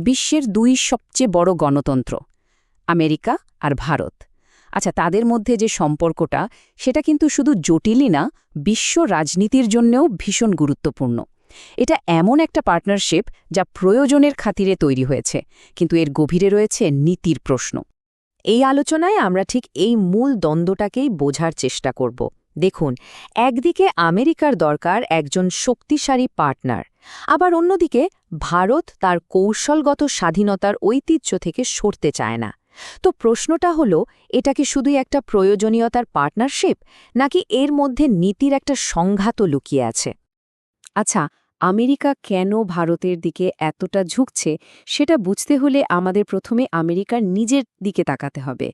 বিশ্বের দুই সবচেয়ে বড় গণতন্ত্র আমেরিকা আর ভারত। আচ্ছা, তাদের মধ্যে যে সম্পর্কটা সেটা কিন্তু শুধু জটিলই না, বিশ্ব রাজনীতির জন্যও ভীষণ গুরুত্বপূর্ণ। এটা এমন একটা পার্টনারশিপ যা প্রয়োজনের খাতিরে তৈরি হয়েছে, কিন্তু এর গভীরে রয়েছে নীতির প্রশ্ন। এই আলোচনায় আমরা ঠিক এই মূল দ্বন্দ্বটাকেই বোঝার চেষ্টা করব। দেখুন, একদিকে আমেরিকার দরকার একজন শক্তিশালী পার্টনার, আবার অন্যদিকে ভারত তার কৌশলগত স্বাধীনতার ঐতিহ্য থেকে সরতে চায় না। তো প্রশ্নটা হলো, এটা কি শুধুই একটা প্রয়োজনীয়তার পার্টনারশিপ, নাকি এর মধ্যে নীতির একটা সংঘাতও লুকিয়ে আছে? আচ্ছা, আমেরিকা কেন ভারতের দিকে এতটা ঝুঁকছে সেটা বুঝতে হলে আমাদের প্রথমে আমেরিকার নিজের দিকে তাকাতে হবে।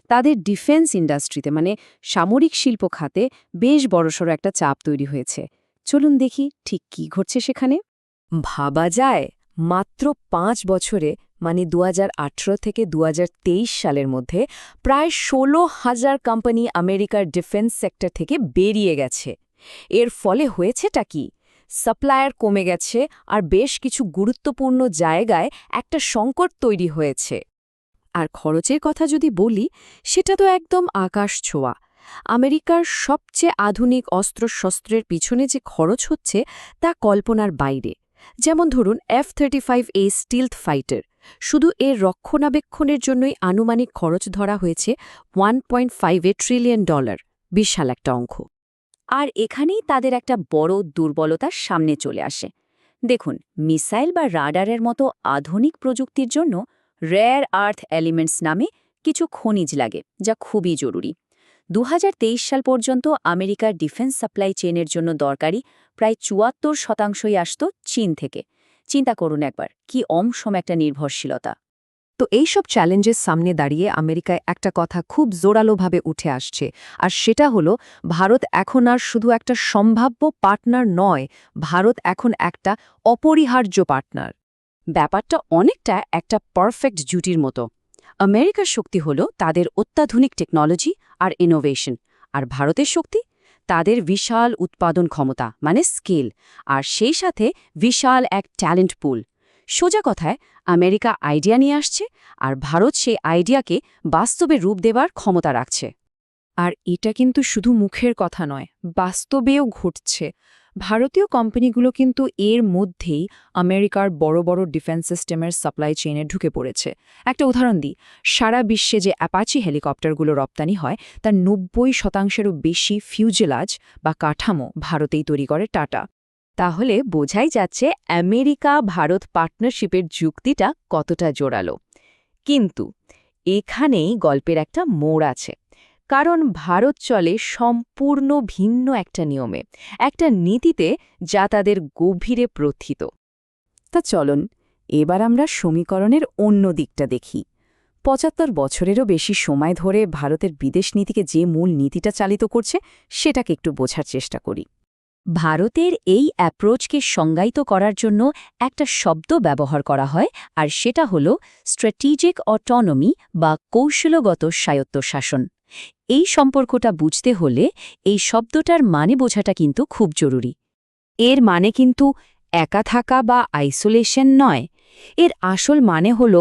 তাদের ডিফেন্স ইন্ডাস্ট্রিতে মানে সামরিক শিল্প খাতে বেশ বড়সড় একটা চাপ তৈরি হয়েছে। চলুন দেখি ঠিক কি ঘটছে সেখানে। ভাবা যায়, মাত্র ৫ বছরে মানে ২০১৮ থেকে ২০২৩ সালের মধ্যে প্রায় ১৬,০০০ কোম্পানি আমেরিকার ডিফেন্স সেক্টর থেকে বেরিয়ে গেছে। এর ফলে হয়েছেটা কি? সাপ্লায়ার কমে গেছে আর বেশ কিছু গুরুত্বপূর্ণ জায়গায় একটা সংকট তৈরি হয়েছে। আর খরচের কথা যদি বলি, সেটা তো একদম আকাশ ছোঁয়া। আমেরিকার সবচেয়ে আধুনিক অস্ত্রশস্ত্রের পিছনে যে খরচ হচ্ছে তা কল্পনার বাইরে। যেমন ধরুন F-35A স্টিলথ ফাইটার, শুধু এর রক্ষণাবেক্ষণের জন্যই আনুমানিক খরচ ধরা হয়েছে $1.5 ট্রিলিয়ন, বিশাল একটা অঙ্ক। আর এখানেই তাদের একটা বড় দুর্বলতার সামনে চলে আসে। দেখুন, মিসাইল বা রাডারের মতো আধুনিক প্রযুক্তির জন্য রেয়ার আর্থ এলিমেন্টস নামে কিছু খনিজ লাগে, যা খুবই জরুরি। ২০২৩ সাল পর্যন্ত আমেরিকার ডিফেন্স সাপ্লাই চেইনের জন্য দরকারি প্রায় ৭৪% আসত চীন থেকে। চিন্তা করুন একবার, কি অমসম একটা নির্ভরশীলতা। তো এইসব চ্যালেঞ্জের সামনে দাঁড়িয়ে আমেরিকায় একটা কথা খুব জোরালোভাবে উঠে আসছে, আর সেটা হলো ভারত এখন আর শুধু একটা সম্ভাব্য পার্টনার নয়, ভারত এখন একটা অপরিহার্য পার্টনার। ব্যাপারটা অনেকটা একটা পারফেক্ট জুটির মতো। আমেরিকার শক্তি হলো তাদের অত্যাধুনিক টেকনোলজি আর ইনোভেশন, আর ভারতের শক্তি তাদের বিশাল উৎপাদন ক্ষমতা মানে স্কেল, আর সেই সাথে বিশাল এক ট্যালেন্ট পুল। সোজা কথায়, আমেরিকা আইডিয়া নিয়ে আসছে, আর ভারত সেই আইডিয়াকে বাস্তবে রূপ দেবার ক্ষমতা রাখছে। আর এটা কিন্তু শুধু মুখের কথা নয়, বাস্তবেও ঘটছে। ভারতীয় কোম্পানিগুলো কিন্তু এর মধ্যেই আমেরিকার বড় বড় ডিফেন্স সিস্টেমের সাপ্লাই চেইনে ঢুকে পড়েছে। একটা উদাহরণ দিই, সারা বিশ্বে যে অ্যাপাচি হেলিকপ্টারগুলো রপ্তানি হয় তার ৯০%-এরও বেশি ফিউজেলাজ বা কাঠামো ভারতেই তৈরি করে টাটা। তাহলে বোঝাই যাচ্ছে আমেরিকা ভারত পার্টনারশিপের যুক্তিটা কতটা জোরালো। কিন্তু এখানেই গল্পের একটা মোড় আছে, কারণ ভারত চলে সম্পূর্ণ ভিন্ন একটা নিয়মে, একটা নীতিতে যা তাদের গভীরে প্রথিত। তা চলুন এবার আমরা সমীকরণের অন্য দিকটা দেখি। ৭৫ বছরেরও বেশি সময় ধরে ভারতের বিদেশ নীতিকে যে মূল নীতিটা চালিত করছে সেটাকে একটু বোঝার চেষ্টা করি। ভারতের এই অ্যাপ্রোচকে সংজ্ঞায়িত করার জন্য একটা শব্দ ব্যবহার করা হয়, আর সেটা হল স্ট্র্যাটেজিক অটোনমি বা কৌশলগত স্বায়ত্তশাসন। এই সম্পর্কটা বুঝতে হলে এই শব্দটার মানে বোঝাটা কিন্তু খুব জরুরি। এর মানে কিন্তু একা থাকা বা আইসোলেশন নয়, এর আসল মানে হল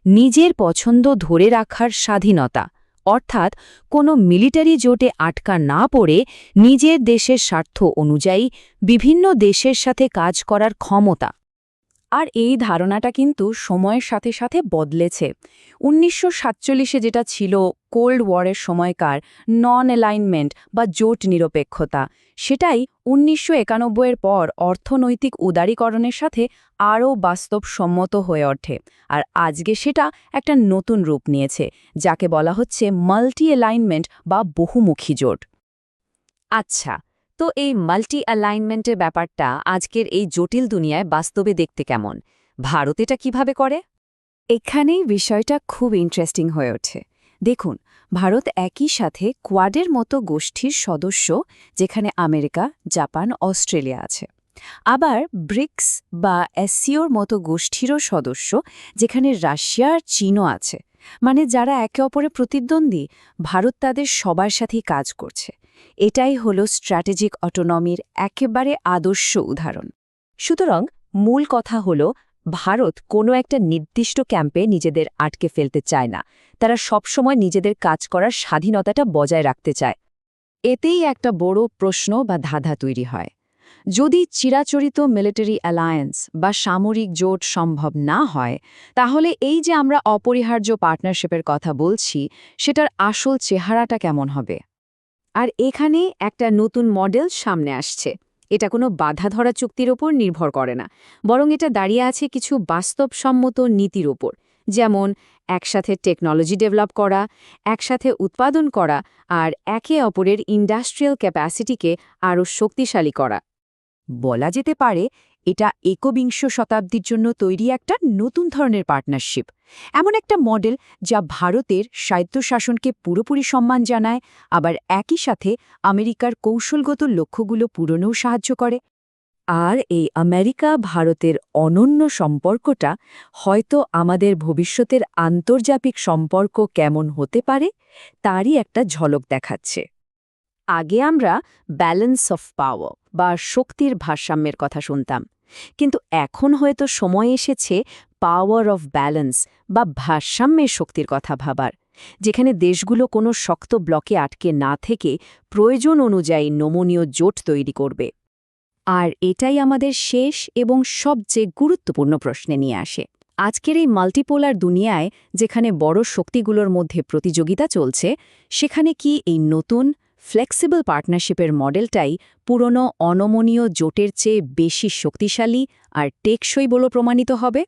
নিজের পছন্দ ধরে রাখার স্বাধীনতা, অর্থাৎ কোনো মিলিটারি জোটে আটকা না পড়ে নিজের দেশের স্বার্থ অনুযায়ী বিভিন্ন দেশের সাথে কাজ করার ক্ষমতা। আর এই ধারণাটা কিন্তু সময়ের সাথে সাথে বদলেছে। ১৯৪৭-এ যেটা ছিল কোল্ড ওয়ারের সময়কার নন অ্যালাইনমেন্ট বা জোট নিরপেক্ষতা, সেটাই ১৯৯১-এর পর অর্থনৈতিক উদারীকরণের সাথে আরও বাস্তবসম্মত হয়ে ওঠে। আর আজকে সেটা একটা নতুন রূপ নিয়েছে, যাকে বলা হচ্ছে মাল্টি অ্যালাইনমেন্ট বা বহুমুখী জোট। আচ্ছা, তো এই মাল্টি অ্যালাইনমেন্টের ব্যাপারটা আজকের এই জটিল দুনিয়ায় বাস্তবে দেখতে কেমন? ভারত এটা কিভাবে করে? এখানেই বিষয়টা খুব ইন্টারেস্টিং হয়ে ওঠে। দেখুন, ভারত একই সাথে কোয়াডের মতো গোষ্ঠীর সদস্য, যেখানে আমেরিকা, জাপান, অস্ট্রেলিয়া আছে। আবার ব্রিক্স বা এসসিওর মতো গোষ্ঠীরও সদস্য, যেখানে রাশিয়া আর চীনও আছে। মানে যারা একে অপরের প্রতিদ্বন্দ্বী, ভারত তাদের সবার সাথেই কাজ করছে। এটাই হলো স্ট্র্যাটেজিক অটোনমির একেবারে আদর্শ উদাহরণ। সুতরাং মূল কথা হল, ভারত কোনো একটা নির্দিষ্ট ক্যাম্পে নিজেদের আটকে ফেলতে চায় না, তারা সবসময় নিজেদের কাজ করার স্বাধীনতাটা বজায় রাখতে চায়। এতেই একটা বড় প্রশ্ন বা ধাঁধা তৈরি হয়। যদি চিরাচরিত মিলিটারি অ্যালায়েন্স বা সামরিক জোট সম্ভব না হয়, তাহলে এই যে আমরা অপরিহার্য পার্টনারশিপের কথা বলছি, সেটার আসল চেহারাটা কেমন হবে? আর এখানে একটা নতুন মডেল সামনে আসছে। এটা কোনো বাধা ধরা চুক্তির ওপর নির্ভর করে না, বরং এটা দাঁড়িয়ে আছে কিছু বাস্তবসম্মত নীতির ওপর, যেমন একসাথে টেকনোলজি ডেভেলপ করা, একসাথে উৎপাদন করা আর একে অপরের ইন্ডাস্ট্রিয়াল ক্যাপাসিটিকে আরও শক্তিশালী করা। বলা যেতে পারে এটা একবিংশ শতাব্দীর জন্য তৈরি একটা নতুন ধরনের পার্টনারশিপ, এমন একটা মডেল যা ভারতের স্বায়ত্তশাসনকে পুরোপুরি সম্মান জানায়, আবার একই সাথে আমেরিকার কৌশলগত লক্ষ্যগুলো পূরণেও সাহায্য করে। আর এই আমেরিকা ভারতের অনন্য সম্পর্কটা হয়তো আমাদের ভবিষ্যতের আন্তর্জাতিক সম্পর্ক কেমন হতে পারে তারই একটা ঝলক দেখাচ্ছে। আগে আমরা ব্যালেন্স অফ পাওয়ার বা শক্তির ভারসাম্যের কথা শুনতাম, কিন্তু এখন হয়তো সময় এসেছে পাওয়ার অফ ব্যালেন্স বা ভারসাম্যের শক্তির কথা ভাবার, যেখানে দেশগুলো কোনো শক্ত ব্লকে আটকে না থেকে প্রয়োজন অনুযায়ী নমনীয় জোট তৈরি করবে। আর এটাই আমাদের শেষ এবং সবচেয়ে গুরুত্বপূর্ণ প্রশ্নে নিয়ে আসে। আজকের এই মাল্টিপোলার দুনিয়ায় যেখানে বড় শক্তিগুলোর মধ্যে প্রতিযোগিতা চলছে, সেখানে কি এই নতুন ফ্লেক্সিবল পার্টনারশিপের মডেলটাই পুরনো অনমনীয় জোটের চেয়ে বেশি শক্তিশালী আর টেকসই বলে প্রমাণিত হবে?